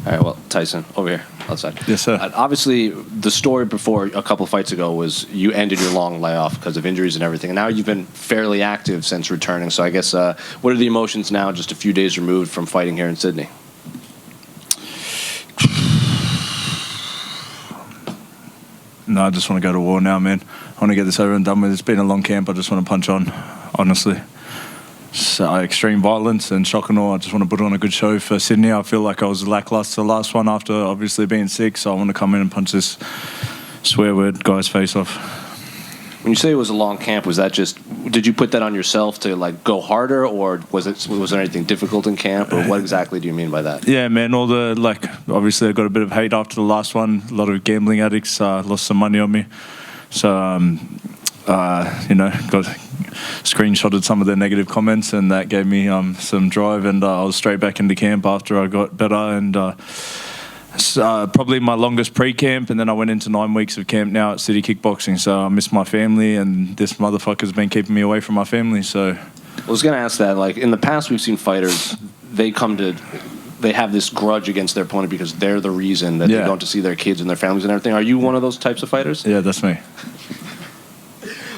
All right, well, Tyson, over here, outside. Yes, sir. Obviously, the story before a couple of fights ago was you ended your long layoff because of injuries and everything, and now you've been fairly active since returning. So I guess, what are the emotions now, just a few days removed from fighting here in Sydney? No, I just want to go to war now, man. I want to get this over and done with. It's been a long camp. I just want to punch on, honestly. So, extreme violence and shock and awe. I just want to put on a good show for Sydney. I feel like I was lackluster last one after obviously being sick, so I want to come in and punch this swear word guy's face off. When you say it was a long camp, was that just, did you put that on yourself to like go harder, or was there anything difficult in camp, or what exactly do you mean by that? Yeah, man, all the, obviously I got a bit of hate after the last one. A lot of gambling addicts lost some money on me. So, got screenshotted some of their negative comments, and that gave me some drive, and I was straight back into camp after I got better, and probably my longest pre-camp, and then I went into 9 weeks of camp now at City Kickboxing, so I miss my family, and this motherfucker's been keeping me away from my family, so... I was going to ask that, like, in the past we've seen fighters, they have this grudge against their opponent because they're the reason that they go to see their kids and their families and everything. Are you one of those types of fighters? Yeah, that's me.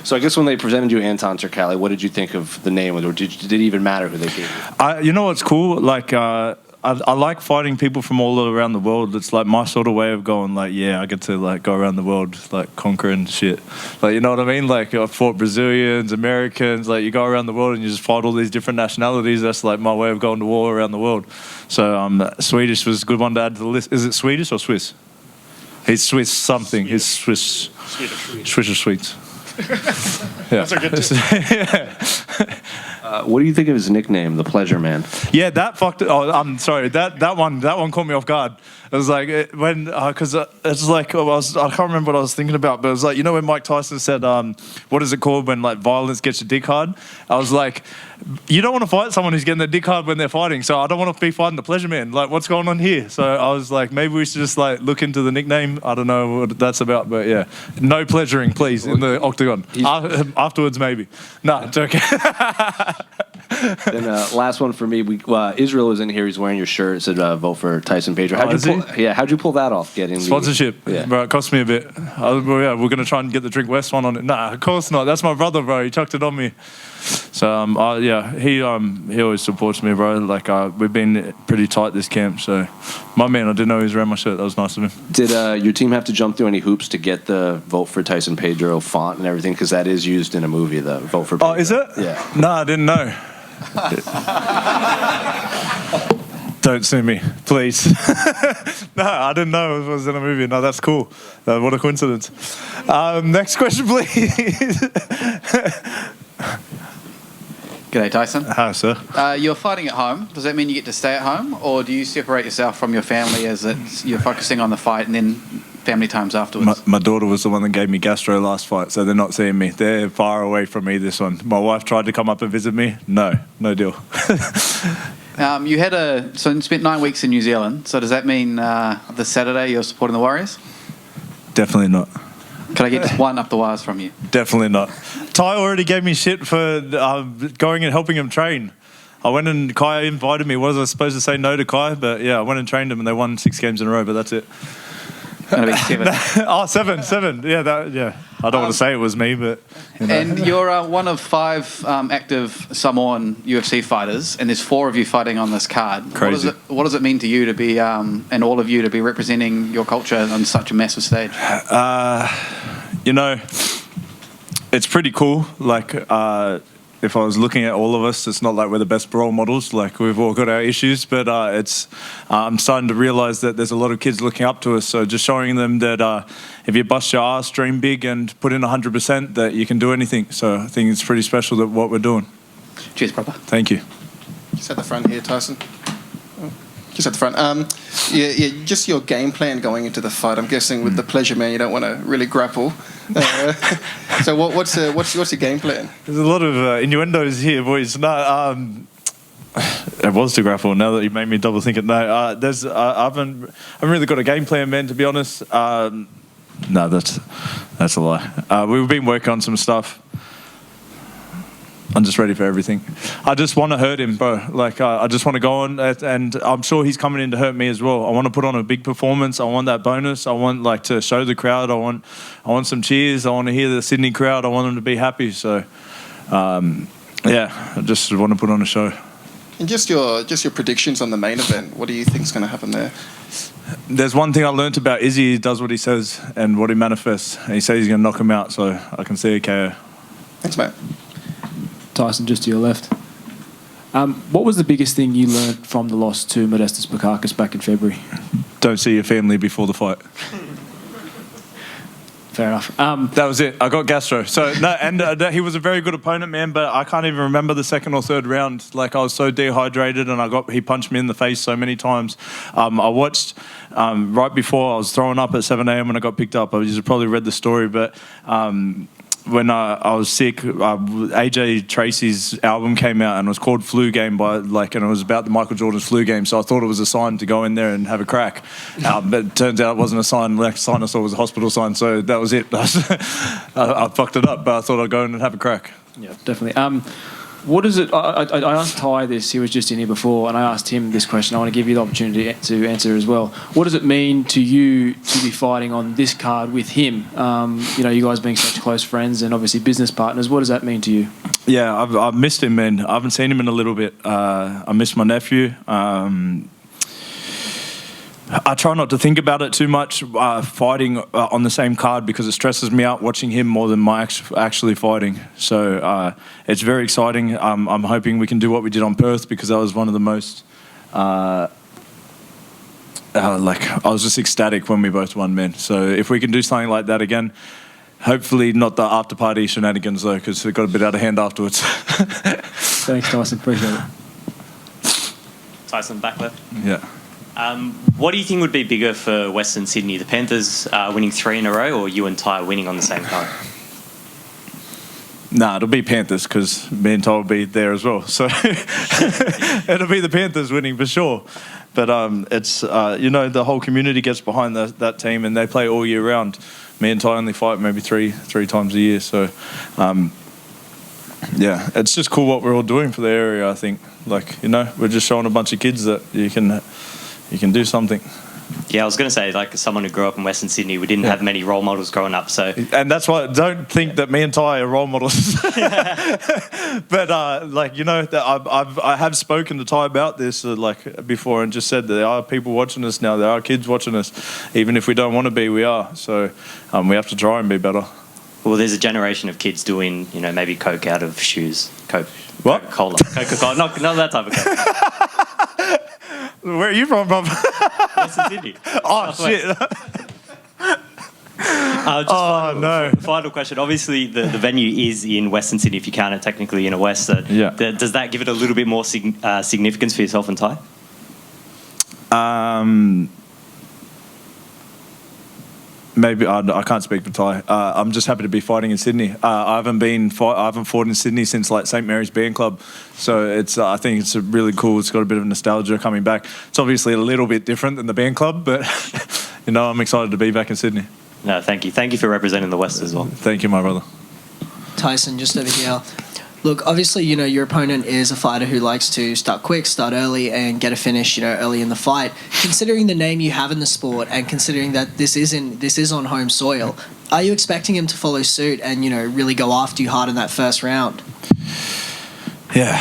So I guess when they presented you Anton Turkalj, what did you think of the name, or did it even matter who they gave you? You know what's cool? Like, I like fighting people from all around the world. It's like my sort of way of going, like, yeah, I get to like go around the world, like conquering shit. Like, you know what I mean? Like, I fought Brazilians, Americans. Like, you go around the world and you just fight all these different nationalities. That's like my way of going to war around the world. So Swedish was a good one to add to the list. Is it Swedish or Swiss? He's Swiss something. He's Swiss. Swiss or Swedes. Yeah. Those are good too. Yeah. What do you think of his nickname, the Pleasure Man? Yeah, that fucked. Oh, I'm sorry. That one caught me off guard. It was like because it's like I can't remember what I was thinking about, but it was like, you know when Mike Tyson said, "What is it called when like violence gets your dick hard?" I was like, you don't want to fight someone who's getting their dick hard when they're fighting, so I don't want to be fighting the Pleasure Man. Like, what's going on here? So I was like, maybe we should just like look into the nickname. I don't know what that's about, but yeah, no pleasuring, please, in the octagon. Afterwards, maybe. No, it's okay. Then last one for me. Israel was in here. He's wearing your shirt. It said vote for Tyson Pedro. How'd you pull that off? Getting sponsorship? Yeah, bro, it cost me a bit. We're gonna try and get the Drink West one on it. Nah, of course not. That's my brother, bro. He chucked it on me. So he always supports me, bro. Like we've been pretty tight this camp. So my man, I didn't know he was wearing my shirt. That was nice of him. Did your team have to jump through any hoops to get the vote for Tyson Pedro font and everything? Because that is used in a movie. The vote for Pedro. Oh, is it? Yeah. No, I didn't know. Don't sue me, please. No, I didn't know it was in a movie. No, that's cool. What a coincidence. Next question, please. G'day, Tyson. Hi, sir. You're fighting at home. Does that mean you get to stay at home, or do you separate yourself from your family as you're focusing on the fight and then family times afterwards? My daughter was the one that gave me gastro last fight, so they're not seeing me. They're far away from me this one. My wife tried to come up and visit me. No deal. You spent 9 weeks in New Zealand, so does that mean this Saturday you're supporting the Warriors? Definitely not. Could I get just one up the wires from you? Definitely not. Ty already gave me shit for going and helping him train. I went and Kai invited me. Was I supposed to say no to Kai? But yeah, I went and trained him and they won 6 games in a row, but that's it. Gonna be 7. Oh, 7. Yeah. I don't want to say it was me, but... You know. And you're one of 5 active Samoan UFC fighters, and there's 4 of you fighting on this card. Crazy. What does it mean to you to be, and all of you, to be representing your culture on such a massive stage? It's pretty cool. Like, if I was looking at all of us, it's not like we're the best role models. Like, we've all got our issues, but I'm starting to realize that there's a lot of kids looking up to us. So just showing them that if you bust your ass, dream big, and put in 100%, that you can do anything. So I think it's pretty special that what we're doing. Cheers, brother. Thank you. Just at the front here, Tyson. Just at the front. Just your game plan going into the fight. I'm guessing with the Pleasure Man, you don't want to really grapple. So what's your game plan? There's a lot of innuendos here, boys. No, it was to grapple. Now that you made me double think it, no. I haven't really got a game plan, man. To be honest, no, that's a lie. We've been working on some stuff. I'm just ready for everything. I just want to hurt him, bro. Like, I just want to go on, and I'm sure he's coming in to hurt me as well. I want to put on a big performance. I want that bonus. I want, like, to show the crowd. I want some cheers. I want to hear the Sydney crowd. I want them to be happy. So, I just want to put on a show. And just your predictions on the main event. What do you think's going to happen there? There's one thing I learnt about Izzy. He does what he says and what he manifests. And he says he's going to knock him out, so I can see a KO. Thanks, mate. Tyson, just to your left. What was the biggest thing you learnt from the loss to Modestas Bukakas back in February? Don't see your family before the fight. Fair enough. That was it. I got gastro. So no, and he was a very good opponent, man. But I can't even remember the second or third round. Like, I was so dehydrated, and he punched me in the face so many times. I watched right before I was throwing up at 7 a.m. when I got picked up. You probably read the story, but. When I was sick, AJ Tracy's album came out and it was called Flu Game and it was about the Michael Jordan's flu game. So I thought it was a sign to go in there and have a crack. But it turns out it wasn't a sign. Like, sign I saw was a hospital sign. So that was it. I fucked it up, but I thought I'd go in and have a crack. Yeah, definitely. What is it? I asked Ty this. He was just in here before, and I asked him this question. I want to give you the opportunity to answer as well. What does it mean to you to be fighting on this card with him? You guys being such close friends and obviously business partners. What does that mean to you? Yeah, I've missed him, man. I haven't seen him in a little bit. I miss my nephew. I try not to think about it too much, fighting on the same card, because it stresses me out watching him more than my actually fighting. So it's very exciting. I'm hoping we can do what we did on Perth, because that was one of the most... I was just ecstatic when we both won, man. So if we can do something like that again, hopefully not the after party shenanigans though, because it got a bit out of hand afterwards. Thanks, Tyson. Appreciate it. Tyson, back left. Yeah. What do you think would be bigger for Western Sydney? The Panthers winning 3 in a row, or you and Ty winning on the same card? Nah, it'll be Panthers, because me and Ty will be there as well. So it'll be the Panthers winning for sure. But it's the whole community gets behind that team, and they play all year round. Me and Ty only fight maybe three times a year. So it's just cool what we're all doing for the area. I think, we're just showing a bunch of kids that you can do something. Yeah, I was going to say, like, someone who grew up in Western Sydney, we didn't have many role models growing up, so... And that's why, don't think that me and Ty are role models. But, I have spoken to Ty about this, before, and just said that there are people watching us now, there are kids watching us. Even if we don't want to be, we are. So we have to try and be better. Well, there's a generation of kids doing, maybe Coke out of shoes. What? Coca-Cola. Coca-Cola. Not that type of Coke. Where are you from, Bob? Western Sydney. Oh, shit. Final question. Obviously, the venue is in Western Sydney, if you count it technically in a West. So does that give it a little bit more significance for yourself and Ty? Maybe I can't speak for Ty. I'm just happy to be fighting in Sydney. I haven't fought in Sydney since St Mary's Band Club, so it's. I think it's really cool. It's got a bit of nostalgia coming back. It's obviously a little bit different than the Band Club, but I'm excited to be back in Sydney. No, thank you. Thank you for representing the West as well. Thank you, my brother. Tyson, just over here. Look, obviously, your opponent is a fighter who likes to start quick, start early, and get a finish, early in the fight. Considering the name you have in the sport, and considering that this is on home soil, are you expecting him to follow suit and, really go after you hard in that first round? Yeah.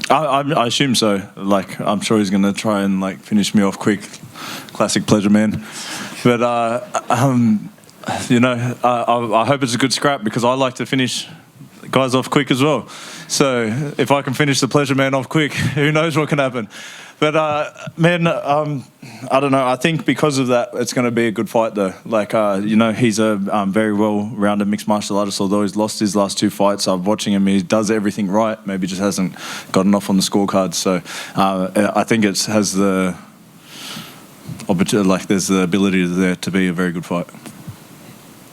I assume so. I'm sure he's going to try and, finish me off quick. Classic pleasure man. But, I hope it's a good scrap, because I like to finish guys off quick as well. So if I can finish the pleasure man off quick, who knows what can happen. But I don't know. I think because of that, it's going to be a good fight though. He's a very well-rounded mixed martial artist, although he's lost his last 2 fights. I'm watching him. He does everything right. Maybe just hasn't gotten off on the scorecard. So I think it has the there's the ability there to be a very good fight.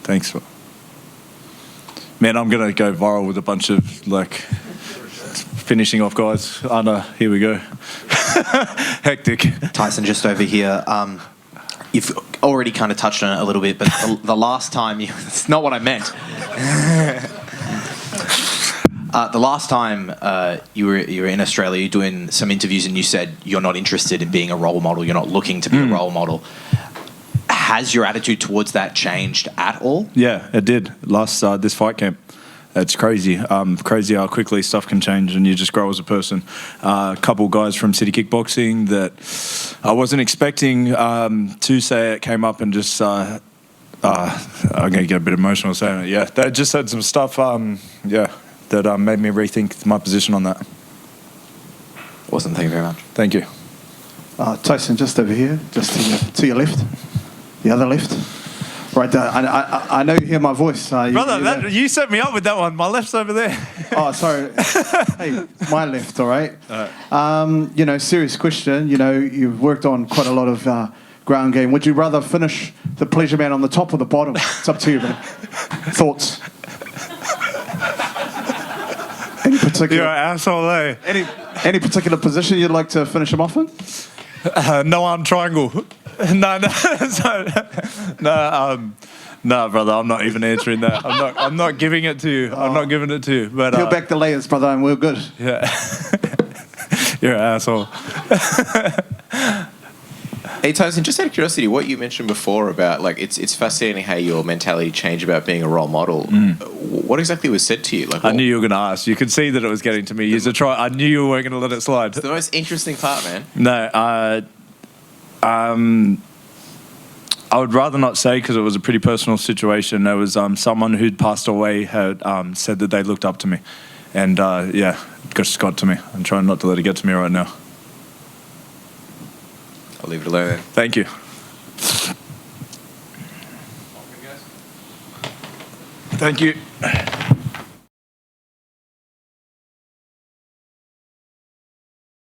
Thanks. Man, I'm going to go viral with a bunch of, finishing off guys. Oh, no, here we go. Hectic. Tyson, just over here. You've already kind of touched on it a little bit, but the last time it's not what I meant. The last time you were in Australia, you're doing some interviews, and you said you're not interested in being a role model. You're not looking to be a role model. Has your attitude towards that changed at all? Yeah, it did. This fight camp. It's crazy. Crazy how quickly stuff can change and you just grow as a person. A couple guys from City Kickboxing that I wasn't expecting to say it came up and just... I'm going to get a bit emotional saying it. Yeah, they just said some stuff, that made me rethink my position on that. Awesome. Thank you very much. Thank you. Tyson, just over here, just to your left, the other left. Right there. I know you hear my voice. Brother, you set me up with that one. My left's over there. Oh, sorry. Hey, my left, all right? Serious question. You've worked on quite a lot of ground game. Would you rather finish the pleasure man on the top or the bottom? It's up to you, man. Thoughts? Any particular... You're an asshole, eh? Any particular position you'd like to finish him off in? No arm triangle. No, brother. I'm not even answering that. I'm not giving it to you. I'm not giving it to you. But peel back the layers, brother, and we're good. Yeah. You're an asshole. Hey Tyson, just out of curiosity, what you mentioned before about it's fascinating how your mentality changed about being a role model. What exactly was said to you? I knew you were going to ask. You could see that it was getting to me. I knew you weren't going to let it slide. It's the most interesting part, man. No, I would rather not say because it was a pretty personal situation. There was someone who'd passed away had said that they looked up to me, and it just got to me. I'm trying not to let it get to me right now. I'll leave it alone then. Thank you. Thank you.